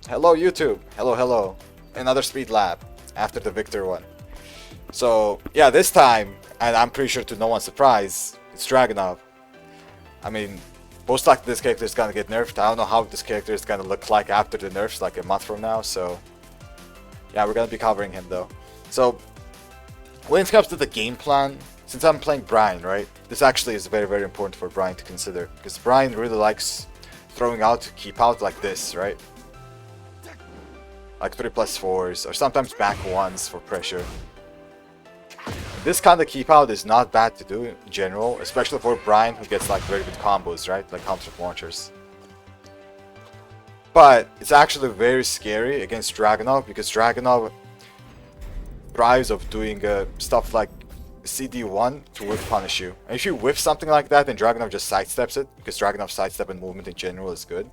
Hello YouTube! Hello, hello. Another speed lap after the Victor one. So, yeah, this time, and I'm pretty sure to no one's surprise, it's Dragunov. I mean, most likely this character is gonna get nerfed. I don't know how this character is gonna look like after the nerfs, like a month from now, so... Yeah, we're gonna be covering him though. So, when it comes to the game plan, since I'm playing Bryan, right? This actually is very, very important for Bryan to consider. Because Bryan really likes throwing out keep out like this, right? Like 3+4s, or sometimes back 1s for pressure. This kind of keep out is not bad to do in general, especially for Bryan who gets like very good combos, right? Like counter launchers. But it's actually very scary against Dragunov because Dragunov thrives of doing stuff like CD1 to whiff punish you. And if you whiff something like that, then Dragunov just sidesteps it, because Dragunov sidestep and movement in general is good.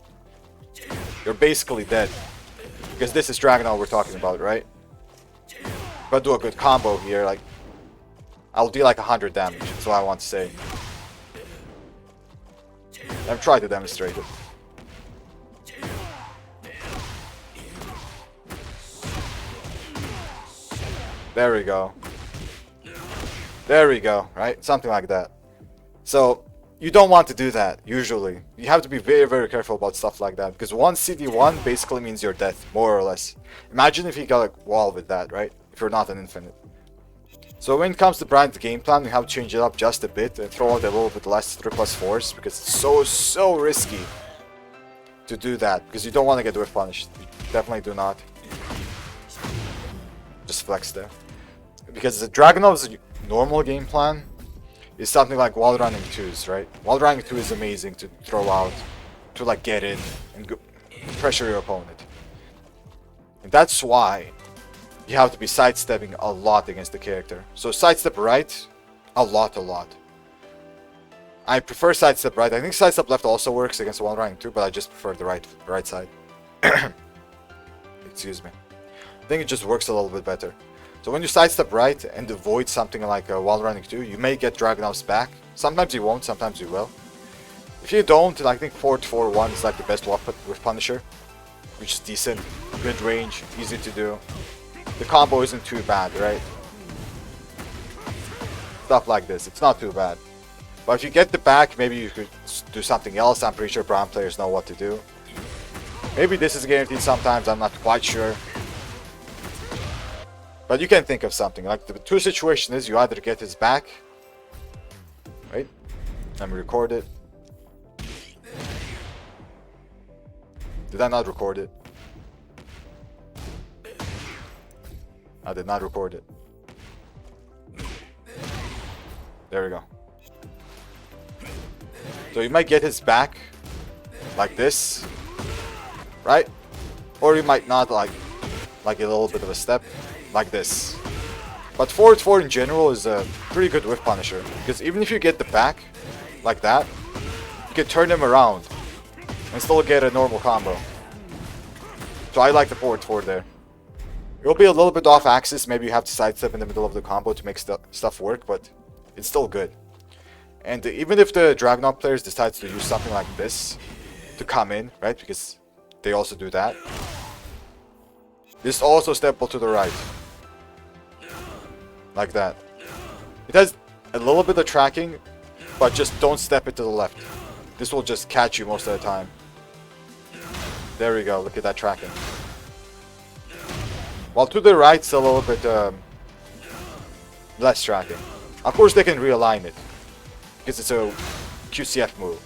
You're basically dead. Because this is Dragunov we're talking about, right? If I do a good combo here, like... I'll deal like 100 damage, that's what I want to say. I've tried to demonstrate it. There we go. There we go, right? Something like that. So, you don't want to do that, usually. You have to be very, very careful about stuff like that. Because one CD1 basically means you're dead, more or less. Imagine if you got a wall with that, right? If you're not an infinite. So when it comes to Bryan's game plan, you have to change it up just a bit and throw out a little bit less 3+4s. Because it's so risky to do that. Because you don't want to get whiff punished. You definitely do not. Just flex there. Because the Dragunov's normal game plan is something like wall running 2s, right? Wall running 2 is amazing to throw out, to like get in and go pressure your opponent. And that's why you have to be sidestepping a lot against the character. So sidestep right, a lot. I prefer sidestep right. I think sidestep left also works against wall running 2, but I just prefer the right side. Excuse me. I think it just works a little bit better. So when you sidestep right and avoid something like a wall running 2, you may get Dragunov's back. Sometimes you won't, sometimes you will. If you don't, I think 4-4-1 is like the best weapon with Punisher, which is decent, good range, easy to do. The combo isn't too bad, right? Stuff like this, it's not too bad. But if you get the back, maybe you could do something else. I'm pretty sure Bryan players know what to do. Maybe this is guaranteed sometimes, I'm not quite sure. But you can think of something. Like the two situation is you either get his back. Right? Let me record it. Did I not record it? I did not record it. There we go. So you might get his back like this. Right? Or you might not, like a little bit of a step. Like this. But 4-4 in general is a pretty good whiff punisher. Because even if you get the back, like that, you can turn him around and still get a normal combo. So I like the 4-4 there. It'll be a little bit off axis, maybe you have to sidestep in the middle of the combo to make stuff work, but it's still good. And even if the Dragunov players decide to use something like this to come in, right, because they also do that, just also step to the right. Like that. It has a little bit of tracking, but just don't step it to the left. This will just catch you most of the time. There we go, look at that tracking. While to the right's a little bit less tracking. Of course they can realign it, because it's a QCF move.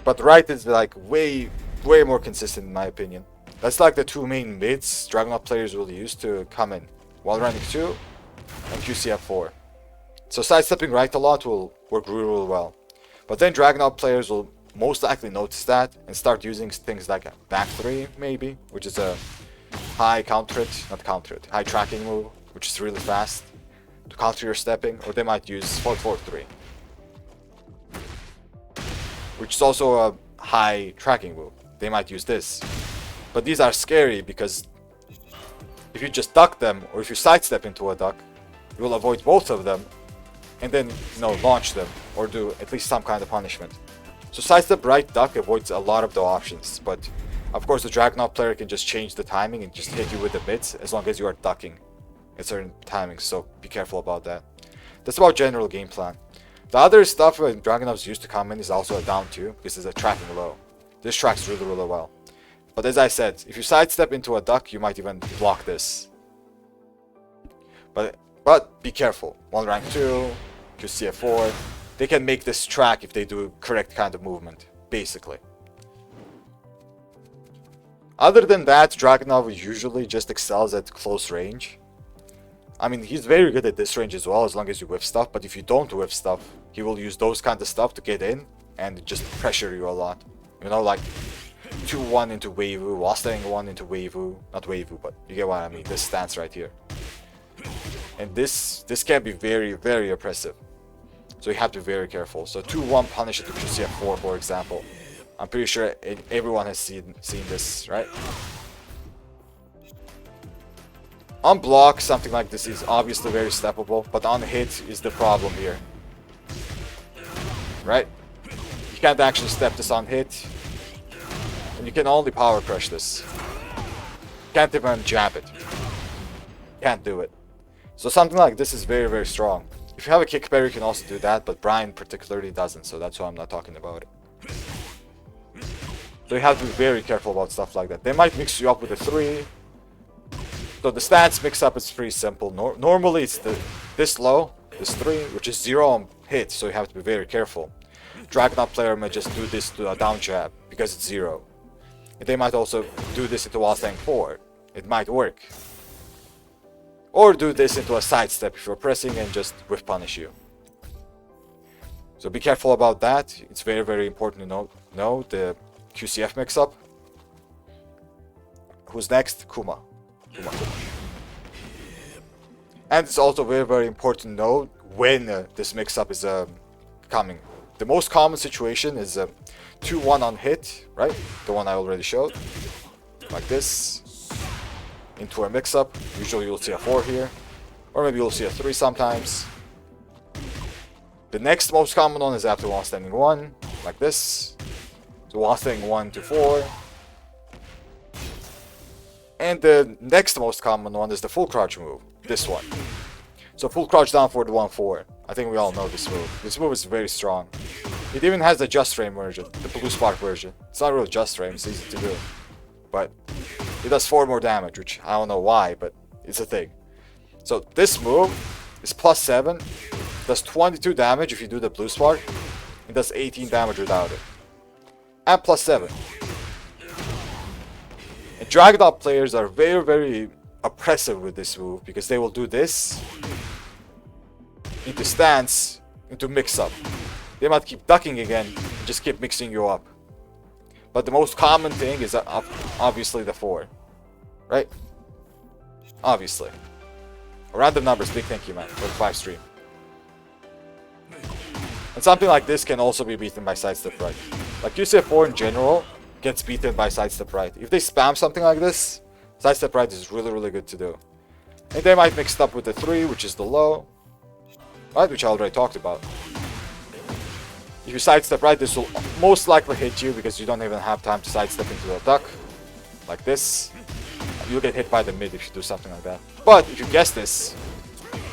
But right is like way more consistent in my opinion. That's like the two main mids Dragunov players will use to come in. Wall running 2 and QCF 4. So sidestepping right a lot will work really well. But then Dragunov players will most likely notice that and start using things like back 3 maybe, which is a high high tracking move, which is really fast to counter your stepping, or they might use 4-4-3. Which is also a high tracking move. They might use this. But these are scary because if you just duck them, or if you sidestep into a duck, you will avoid both of them and then, launch them or do at least some kind of punishment. So sidestep right duck avoids a lot of the options, but of course the Dragunov player can just change the timing and just hit you with the mids as long as you are ducking at certain timings, so be careful about that. That's about general game plan. The other stuff when Dragunov's used to come in is also a down 2, because it's a tracking low. This tracks really well. But as I said, if you sidestep into a duck, you might even block this. But be careful. 1 rank 2, QCF4, they can make this track if they do correct kind of movement, basically. Other than that, Dragunov usually just excels at close range. I mean, he's very good at this range as well, as long as you whiff stuff, but if you don't whiff stuff, he will use those kind of stuff to get in and just pressure you a lot. You know, like 2-1 into Weiwu, while staying 1 into Weiwu. Not Weiwu, but you get what I mean, this stance right here. And this can be very oppressive. So you have to be very careful. So 2-1 punish it to QCF4, for example. I'm pretty sure everyone has seen this, right? On block, something like this is obviously very steppable, but on hit is the problem here. Right? You can't actually step this on hit. And you can only power crush this. Can't even jab it. Can't do it. So something like this is very strong. If you have a kick parry, you can also do that, but Bryan particularly doesn't, so that's why I'm not talking about it. So you have to be very careful about stuff like that. They might mix you up with a 3. So the stats mix up is pretty simple. Normally it's this low, this 3, which is 0 on hit, so you have to be very careful. Dragunov player may just do this to a down jab, because it's 0. And they might also do this into while staying 4. It might work. Or do this into a sidestep if you're pressing and just whiff punish you. So be careful about that. It's very important to know the QCF mix-up. Who's next? Kuma. And it's also very important to know when this mix-up is coming. The most common situation is 2-1 on hit, right? The one I already showed. Like this. Into a mix-up. Usually you'll see a 4 here. Or maybe you'll see a 3 sometimes. The next most common one is after while standing 1. Like this. So while standing 1 to 4. And the next most common one is the full crouch move. This one. So full crouch down for the 1-4. I think we all know this move. This move is very strong. It even has the just frame version. The blue spark version. It's not really just frame. It's easy to do. But it does 4 more damage, which I don't know why, but it's a thing. So this move is +7. Does 22 damage if you do the blue spark. It does 18 damage without it. And +7. And Dragunov players are very oppressive with this move, because they will do this into stance, into mix-up. They might keep ducking again and just keep mixing you up. But the most common thing is obviously the 4. Right? Obviously. Random numbers, big thank you man for the 5 stream. And something like this can also be beaten by sidestep right. Like QCF4 in general gets beaten by sidestep right. If they spam something like this, sidestep right is really good to do. And they might mix it up with the 3, which is the low. Right, which I already talked about. If you sidestep right, this will most likely hit you because you don't even have time to sidestep into a duck. Like this. You'll get hit by the mid if you do something like that. But if you guess this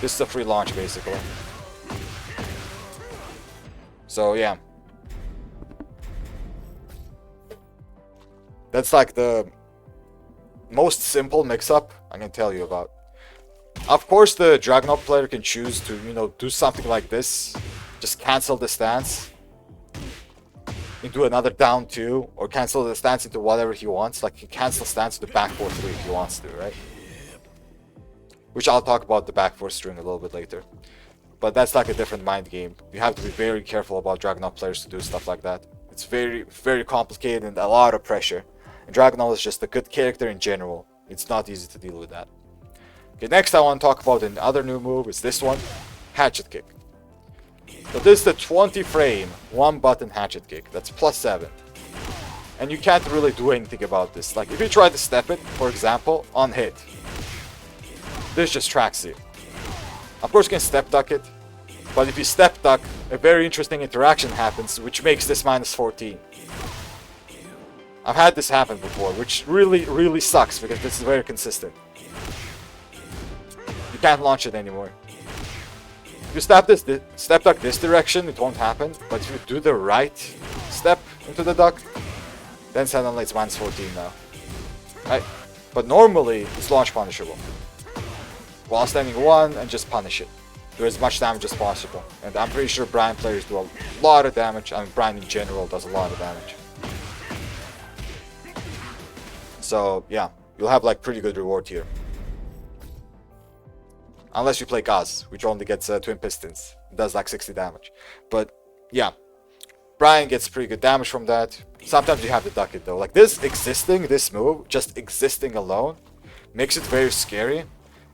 is a free launch basically. So yeah. That's like the most simple mix-up I can tell you about. Of course the Dragunov player can choose to, you know, do something like this. Just cancel the stance into another down 2, or cancel the stance into whatever he wants. Like he can cancel stance to the back 4-3 if he wants to, right? Which I'll talk about the back 4 string a little bit later. But that's like a different mind game. You have to be very careful about Dragunov players to do stuff like that. It's very complicated and a lot of pressure. And Dragunov is just a good character in general. It's not easy to deal with that. Okay, next I want to talk about another new move. Is this one. Hatchet kick. So this is the 20 frame, 1 button hatchet kick. That's +7. And you can't really do anything about this. Like if you try to step it, for example, on hit. This just tracks you. Of course you can step duck it. But if you step duck, a very interesting interaction happens, which makes this minus 14. I've had this happen before, which really sucks because this is very consistent. You can't launch it anymore. If you step duck this direction, it won't happen. But if you do the right step into the duck, then suddenly it's minus 14 now. Right? But normally, it's launch punishable. While standing 1 and just punish it. Do as much damage as possible. And I'm pretty sure Bryan players do a lot of damage. I mean, Bryan in general does a lot of damage. So, yeah. You'll have like pretty good reward here. Unless you play Gaz, which only gets Twin Pistons. It does like 60 damage. But, yeah. Bryan gets pretty good damage from that. Sometimes you have to duck it though. Like this move, just existing alone, makes it very scary.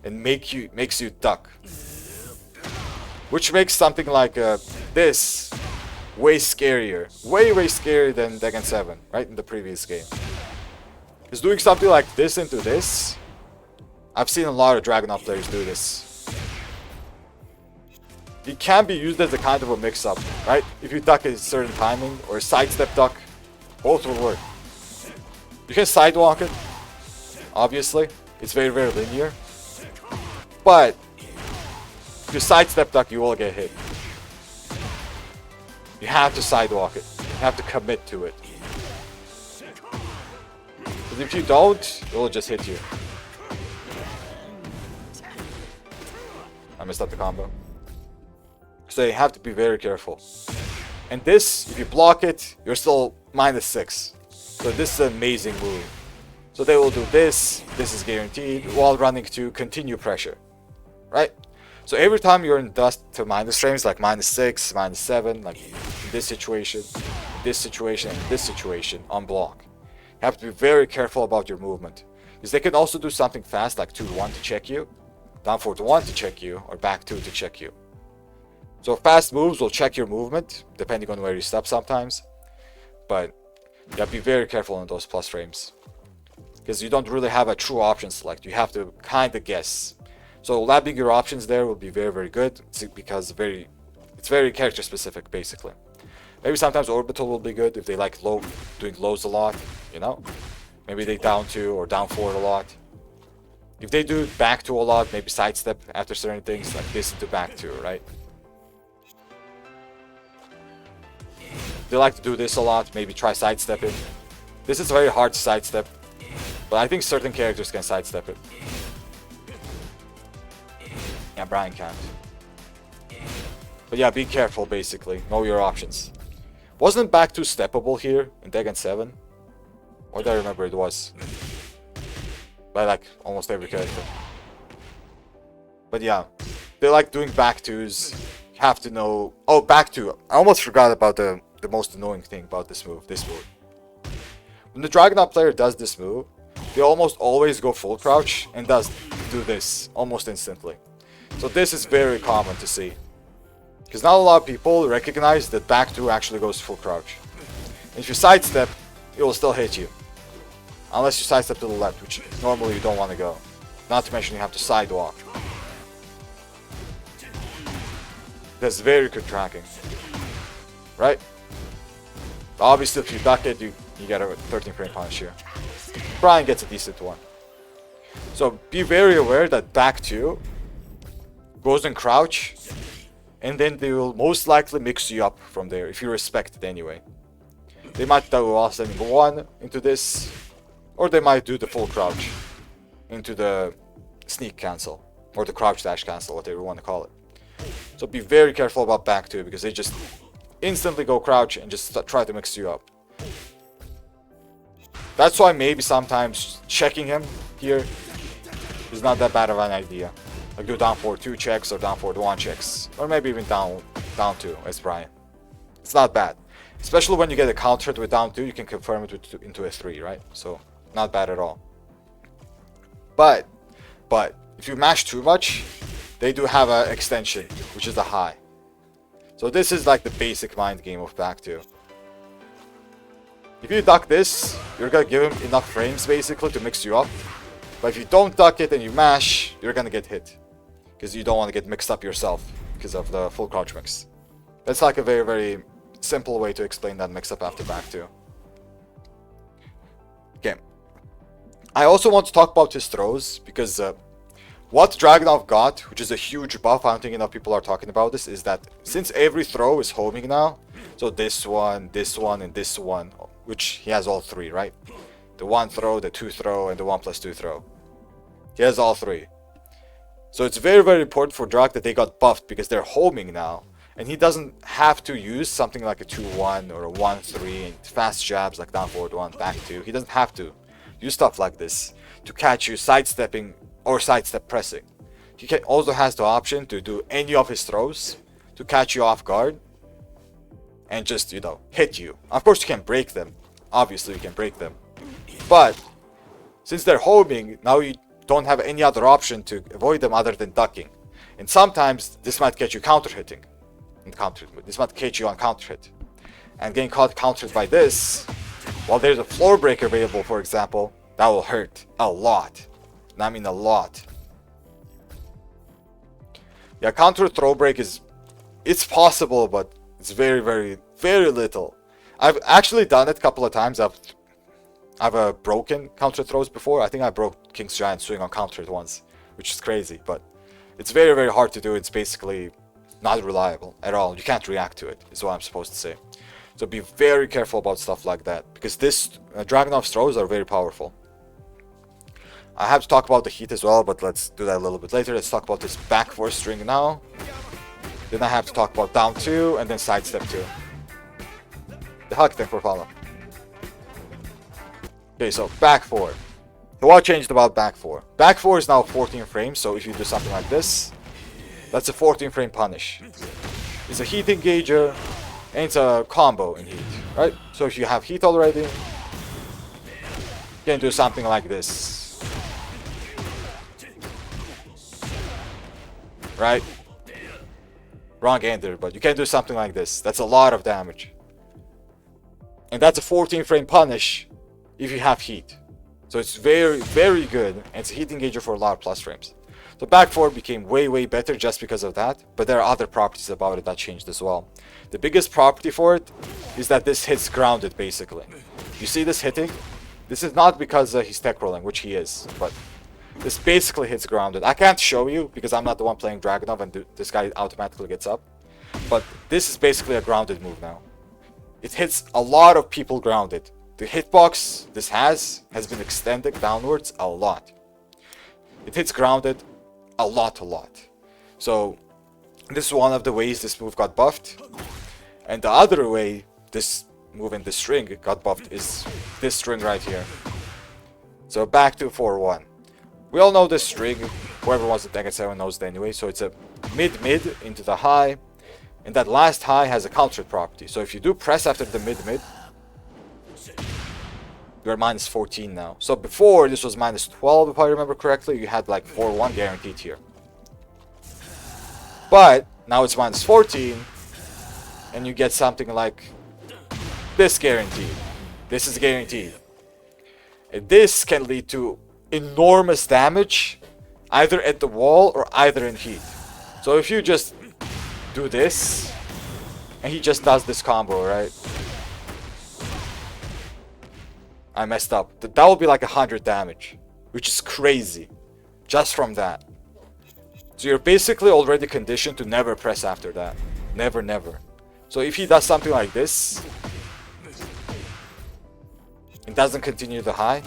And makes you duck. Which makes something like this way scarier. Way scarier than Dragon 7, right? In the previous game. Because doing something like this into this, I've seen a lot of Dragunov players do this. It can be used as a kind of a mix-up, right? If you duck at a certain timing, or sidestep duck, both will work. You can sidewalk it, obviously. It's very linear. But if you sidestep duck, you will get hit. You have to sidewalk it. You have to commit to it. Because if you don't, it will just hit you. I messed up the combo. So you have to be very careful. And this, if you block it, you're still minus 6. So this is an amazing move. So they will do this. This is guaranteed while running to continue pressure. Right? So every time you're in dust to minus frames, like minus 6, minus 7, like in this situation, this situation, and this situation, on block. You have to be very careful about your movement. Because they can also do something fast, like 2-1 to check you, down forward 1 to check you, or back 2 to check you. So fast moves will check your movement, depending on where you step sometimes. But you have to be very careful on those plus frames. Because you don't really have a true option select. You have to kind of guess. So labbing your options there will be very good, because it's very character specific basically. Maybe sometimes orbital will be good if they like doing lows a lot, you know? Maybe they down 2 or down forward a lot. If they do back 2 a lot, maybe sidestep after certain things like this into back 2, right? They like to do this a lot, maybe try sidestepping. This is very hard to sidestep, but I think certain characters can sidestep it. Yeah, Bryan can't. But yeah, be careful basically. Know your options. Wasn't back 2 steppable here in Dragon 7? Or do I remember it was? By like almost every character. But yeah, they like doing back 2s. You have to know. Oh, back 2. I almost forgot about the most annoying thing about this move. When the Dragunov player does this move, they almost always go full crouch and do this almost instantly. So this is very common to see. Because not a lot of people recognize that back 2 actually goes full crouch. And if you sidestep, it will still hit you. Unless you sidestep to the left, which normally you don't want to go. Not to mention you have to sidewalk. That's very good tracking. Right? Obviously if you duck it, you get a 13 frame punish here. Bryan gets a decent one. So be very aware that back 2 goes in crouch, and then they will most likely mix you up from there if you respect it anyway. They might do while standing 1 into this, or they might do the full crouch into the sneak cancel, or the crouch dash cancel, whatever you want to call it. So be very careful about back 2 because they just instantly go crouch and just try to mix you up. That's why maybe sometimes checking him here is not that bad of an idea. Like do down forward 2 checks or down forward 1 checks. Or maybe even down 2 as Bryan. It's not bad. Especially when you get a counter with down 2, you can confirm it into a 3, right? So, not bad at all. But, if you mash too much, they do have an extension, which is a high. So this is like the basic mind game of back 2. If you duck this, you're gonna give him enough frames basically to mix you up. But if you don't duck it and you mash, you're gonna get hit. Because you don't want to get mixed up yourself because of the full crouch mix. That's like a very, very simple way to explain that mix-up after back 2. Okay. I also want to talk about his throws, because what Dragunov got, which is a huge buff, I don't think enough people are talking about this, is that since every throw is homing now, so this one, and this one, which he has all 3, right? The 1 throw, the 2 throw, and the 1+2 throw. He has all 3. So it's very, very important for Drag that they got buffed, because they're homing now. And he doesn't have to use something like a 2-1 or a 1-3 and fast jabs like down forward 1, back 2. He doesn't have to use stuff like this to catch you sidestepping or sidestep pressing. He also has the option to do any of his throws to catch you off guard and just, you know, hit you. Of course you can break them. Obviously you can break them. But since they're homing, now you don't have any other option to avoid them other than ducking. And sometimes this might get you counter hitting. This might catch you on counter hit. And getting caught countered by this, while there's a floor breaker available, for example, that will hurt a lot. And I mean a lot. Yeah, counter throw break it's possible, but it's very, very, very little. I've actually done it a couple of times. I've broken counter throws before. I think I broke King's Giant swing on counter hit once, which is crazy, but it's very, very hard to do. It's basically not reliable at all. You can't react to it, is what I'm supposed to say. So be very careful about stuff like that, because this Dragunov's throws are very powerful. I have to talk about the heat as well, but let's do that a little bit later. Let's talk about this back 4 string now. Then I have to talk about down 2 and then sidestep 2. The heck, thank for follow. Okay, so back 4. So what changed about back 4? Back 4 is now 14 frames, so if you do something like this, that's a 14 frame punish. It's a heat engager, and it's a combo in heat, right? So if you have heat already, you can do something like this. Right? Wrong ender, but you can do something like this. That's a lot of damage. And that's a 14 frame punish if you have heat. So it's very, very good, and it's a heat engager for a lot of plus frames. So back 4 became way, way better just because of that, but there are other properties about it that changed as well. The biggest property for it is that this hits grounded, basically. You see this hitting? This is not because he's tech rolling, which he is, but this basically hits grounded. I can't show you because I'm not the one playing Dragunov and this guy automatically gets up. But this is basically a grounded move now. It hits a lot of people grounded. The hitbox this has been extended downwards a lot. It hits grounded a lot. So this is one of the ways this move got buffed. And the other way this move in this string got buffed is this string right here. So back to 4-1. We all know this string. Whoever wants to Tekken 7 knows it anyway. So it's a mid-mid into the high. And that last high has a counter property. So if you do press after the mid-mid, you're minus 14 now. So before this was minus 12 if I remember correctly. You had like 4-1 guaranteed here. But now it's minus 14. And you get something like this guaranteed. This is guaranteed. And this can lead to enormous damage either at the wall or either in heat. So if you just do this and he just does this combo, right? I messed up. That will be like 100 damage, which is crazy just from that. So you're basically already conditioned to never press after that. Never, never. So if he does something like this and doesn't continue the high,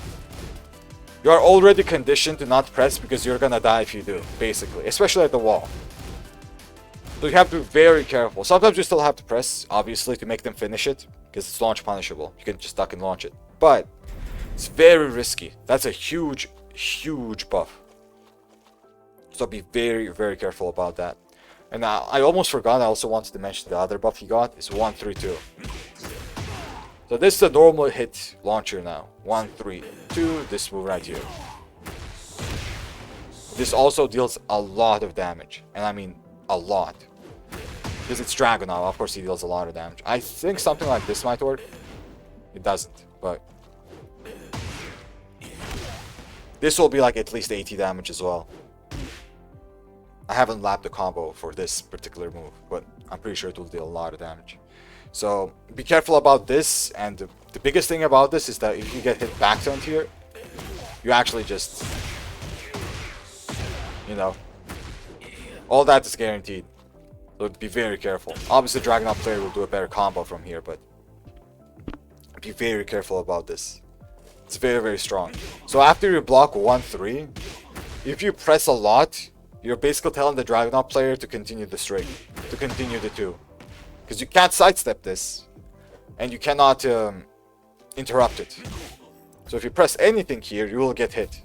you are already conditioned to not press because you're gonna die if you do, basically, especially at the wall. So you have to be very careful. Sometimes you still have to press, obviously, to make them finish it, because it's launch punishable. You can just duck and launch it. But it's very risky. That's a huge, huge buff. So be very, very careful about that. And I almost forgot, I also wanted to mention the other buff he got is 1-3-2. So this is a normal hit launcher now. 1-3-2, this move right here. This also deals a lot of damage. And I mean a lot. Because it's Dragunov, of course he deals a lot of damage. I think something like this might work. It doesn't, but this will be like at least 80 damage as well. I haven't lapped the combo for this particular move, but I'm pretty sure it will deal a lot of damage. So be careful about this, and the biggest thing about this is that if you get hit back turned here, you actually just, you know, all that is guaranteed. So be very careful. Obviously Dragunov player will do a better combo from here, but be very careful about this. It's very, very strong. So after you block 1-3, if you press a lot, you're basically telling the Dragunov player to continue the string, to continue the 2. Because you can't sidestep this, and you cannot interrupt it. So if you press anything here, you will get hit.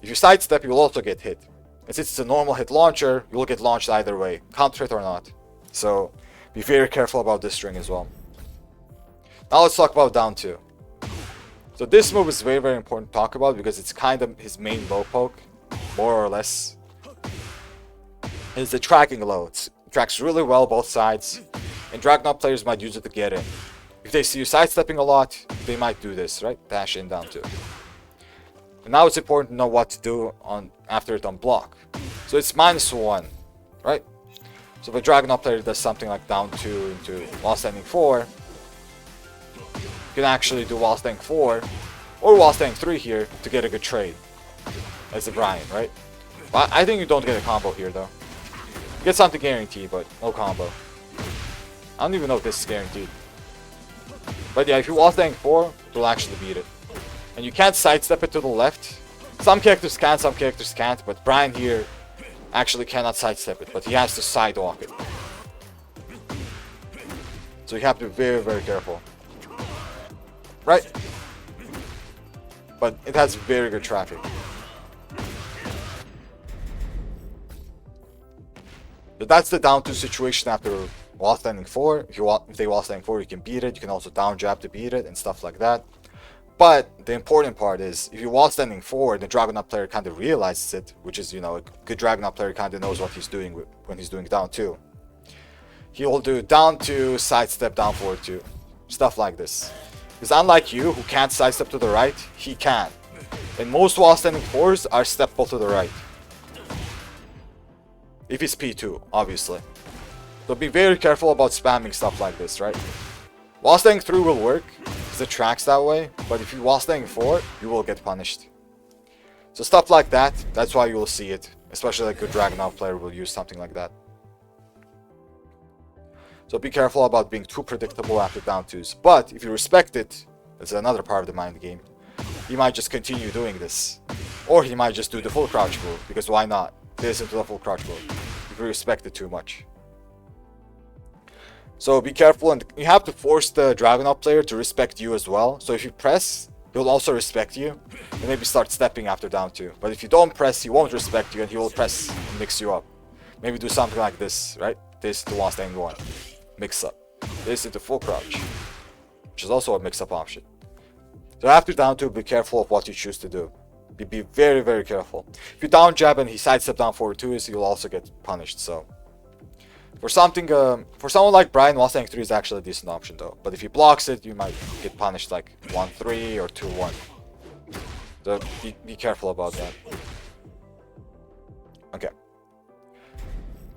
If you sidestep, you will also get hit. And since it's a normal hit launcher, you will get launched either way, counter hit or not. So be very careful about this string as well. Now let's talk about down 2. So this move is very, very important to talk about because it's kind of his main low poke, more or less. It's the tracking low. It tracks really well both sides, and Dragunov players might use it to get in. If they see you sidestepping a lot, they might do this, right? Dash in down 2. And now it's important to know what to do on after it on block. So it's -1, right? So if a Dragunov player does something like down 2 into while standing 4, you can actually do while standing 4 or while standing 3 here to get a good trade as a Bryan, right? But I think you don't get a combo here though. You get something guaranteed, but no combo. I don't even know if this is guaranteed. But yeah, if you while standing 4, you'll actually beat it. And you can't sidestep it to the left. Some characters can, some characters can't, but Bryan here actually cannot sidestep it, but he has to sidewalk it. So you have to be very, very careful. Right? But it has very good traffic. So that's the down 2 situation after while standing 4. If they while standing 4, you can beat it. You can also down jab to beat it and stuff like that. But the important part is, if you while standing 4, the Dragunov player kind of realizes it, which is, you know, a good Dragunov player kind of knows what he's doing when he's doing down 2. He will do down 2, sidestep, down 4, 2. Stuff like this. Because unlike you, who can't sidestep to the right, he can. And most while standing 4s are steppable to the right. If it's P2, obviously. So be very careful about spamming stuff like this, right? While standing 3 will work, because it tracks that way, but if you while standing 4, you will get punished. So stuff like that, that's why you will see it. Especially a good Dragunov player will use something like that. So be careful about being too predictable after down 2s. But if you respect it, that's another part of the mind game. He might just continue doing this. Or he might just do the full crouch move, because why not? This into the full crouch move, if you respect it too much. So be careful, and you have to force the Dragunov player to respect you as well. So if you press, he'll also respect you, and maybe start stepping after down 2. But if you don't press, he won't respect you, and he will press and mix you up. Maybe do something like this, right? This to while standing 1. Mix up. This into full crouch, which is also a mix up option. So after down 2, be careful of what you choose to do. Be very, very careful. If you down jab and he sidestep down forward 2s, you'll also get punished. So for something, for someone like Bryan, while standing 3 is actually a decent option though. But if he blocks it, you might get punished like 1-3 or 2-1. So be careful about that. Okay.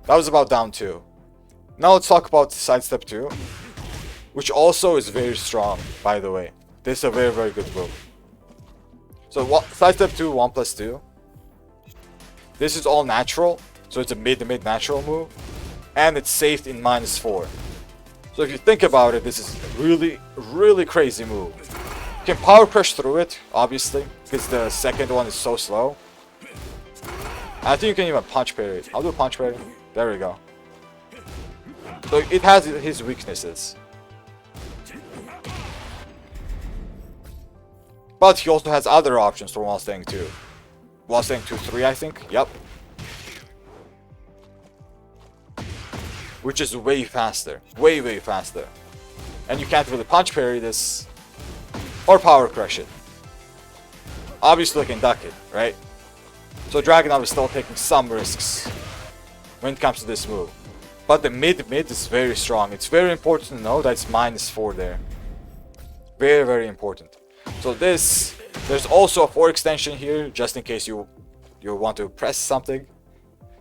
That was about down 2. Now let's talk about sidestep 2, which also is very strong, by the way. This is a very, very good move. So sidestep 2, 1+2. This is all natural, so it's a mid-to-mid natural move. And it's saved in -4. So if you think about it, this is a really, really crazy move. You can power crush through it, obviously, because the second one is so slow. I think you can even punch parry it. I'll do punch parry. There we go. So it has his weaknesses. But he also has other options for while staying 2. While staying 2-3, I think. Yep. Which is way faster. Way, way faster. And you can't really punch parry this. Or power crush it. Obviously you can duck it, right? So Dragunov is still taking some risks when it comes to this move. But the mid-mid is very strong. It's very important to know that it's -4 there. Very, very important. So this, there's also a 4 extension here, just in case you want to press something.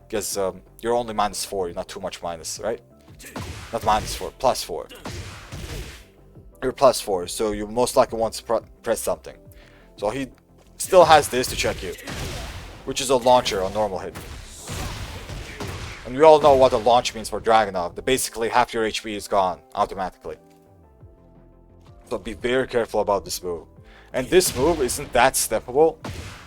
Because you're only -4, you're not too much minus, right? Not -4, +4. You're +4, so you most likely want to press something. So he still has this to check you, which is a launcher on normal hit. And we all know what a launch means for Dragunov. That basically half your HP is gone automatically. So be very careful about this move. And this move isn't that steppable,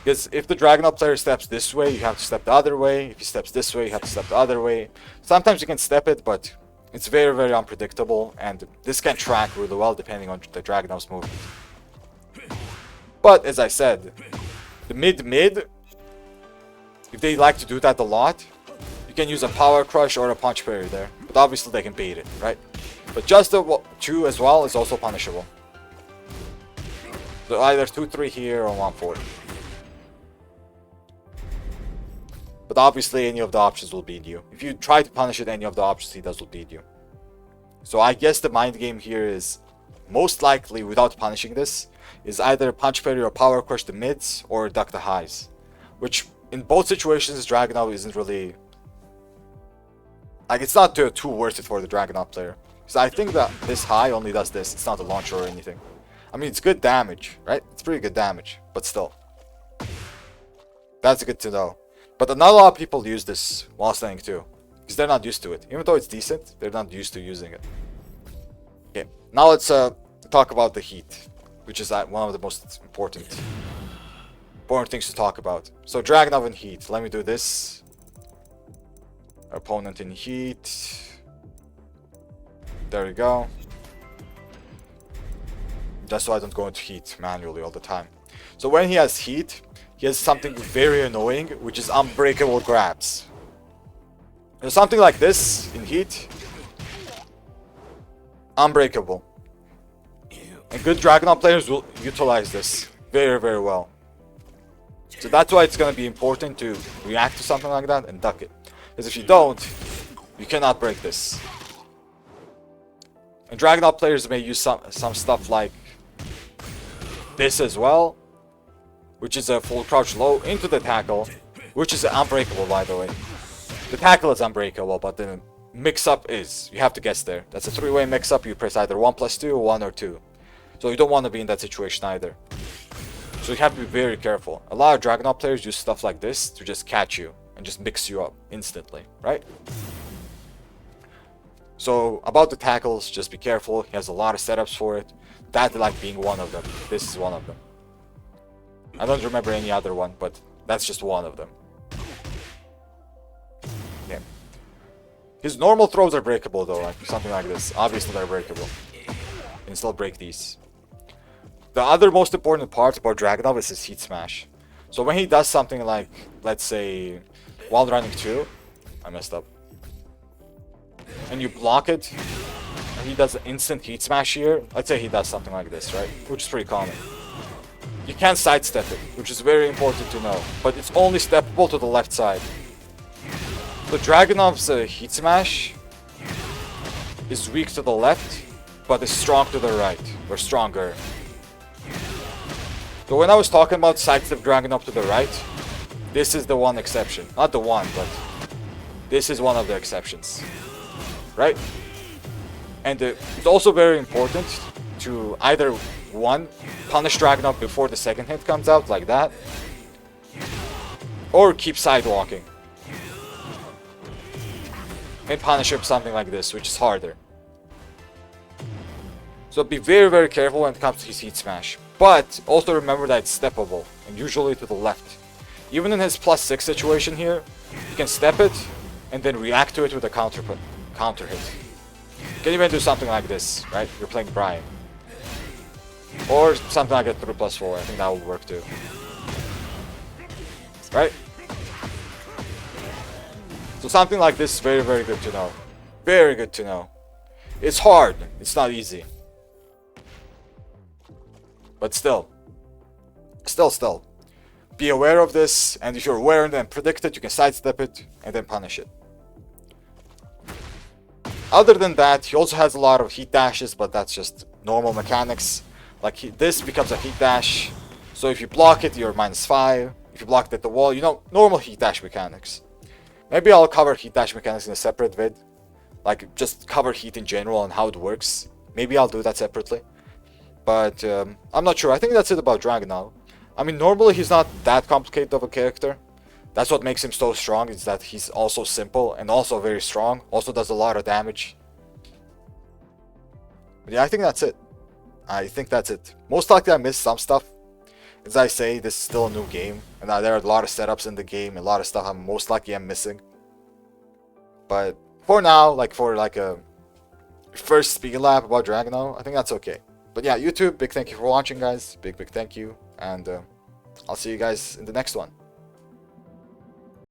because if the Dragunov player steps this way, you have to step the other way. If he steps this way, you have to step the other way. Sometimes you can step it, but it's very, very unpredictable, and this can track really well depending on the Dragunov's movement. But as I said, the mid-mid, if they like to do that a lot, you can use a power crush or a punch parry there. But obviously they can bait it, right? But just the 2 as well is also punishable. So either 2-3 here or 1-4. But obviously any of the options will beat you. If you try to punish it, any of the options he does will beat you. So I guess the mind game here is, most likely without punishing this, is either punch parry or power crush the mids or duck the highs. Which in both situations Dragunov isn't really... like, it's not too worth it for the Dragunov player. Because I think that this high only does this, it's not a launcher or anything. I mean, it's good damage, right? It's pretty good damage, but still. That's good to know. But not a lot of people use this while standing too, because they're not used to it. Even though it's decent, they're not used to using it. Okay, now let's talk about the heat, which is one of the most important things to talk about. So Dragunov in heat. Let me do this. Opponent in heat. There we go. Just so I don't go into heat manually all the time. So when he has heat, he has something very annoying, which is unbreakable grabs. There's something like this in heat. Unbreakable. And good Dragunov players will utilize this very, very well. So that's why it's going to be important to react to something like that and duck it. Because if you don't, you cannot break this. And Dragunov players may use some stuff like this as well, which is a full crouch low into the tackle, which is unbreakable, by the way. The tackle is unbreakable, but the mix-up is. You have to guess there. That's a 3-way mix-up. You press either 1+2 or 1 or 2. So you don't want to be in that situation either. So you have to be very careful. A lot of Dragunov players use stuff like this to just catch you and just mix you up instantly, right? So about the tackles, just be careful. He has a lot of setups for it. That like being one of them. This is one of them. I don't remember any other one, but that's just one of them. Okay. His normal throws are breakable though, like something like this. Obviously they're breakable. You can still break these. The other most important part about Dragunov is his heat smash. So when he does something like, let's say, while running 2, I messed up. And you block it, and he does an instant heat smash here. Let's say he does something like this, right? Which is pretty common. You can't sidestep it, which is very important to know. But it's only steppable to the left side. So Dragunov's heat smash is weak to the left, but is strong to the right, or stronger. So when I was talking about sidestep Dragunov to the right, this is the one exception. Not the one, but this is one of the exceptions. Right? And it's also very important to either, one, punish Dragunov before the second hit comes out, like that, or keep sidewalking. And punish him something like this, which is harder. So be very, very careful when it comes to his heat smash. But also remember that it's steppable, and usually to the left. Even in his +6 situation here, you can step it, and then react to it with a counter hit. You can even do something like this, right? You're playing Bryan. Or something like a 3+4, I think that will work too. Right? So something like this is very, very good to know. Very good to know. It's hard, it's not easy. But still. Be aware of this, and if you're aware and then predict it, you can sidestep it, and then punish it. Other than that, he also has a lot of heat dashes, but that's just normal mechanics. Like this becomes a heat dash, so if you block it, you're -5. If you block it at the wall, you know, normal heat dash mechanics. Maybe I'll cover heat dash mechanics in a separate vid, like just cover heat in general and how it works. Maybe I'll do that separately. But I'm not sure. I think that's it about Dragunov. I mean, normally he's not that complicated of a character. That's what makes him so strong, is that he's also simple and also very strong. Also does a lot of damage. But yeah, I think that's it. I think that's it. Most likely I missed some stuff. As I say, this is still a new game. And there are a lot of setups in the game. A lot of stuff I'm most likely am missing. But for now, like for like a first speed lab about Dragunov, I think that's okay. But yeah, YouTube, big thank you for watching, guys. Big thank you. And I'll see you guys in the next one.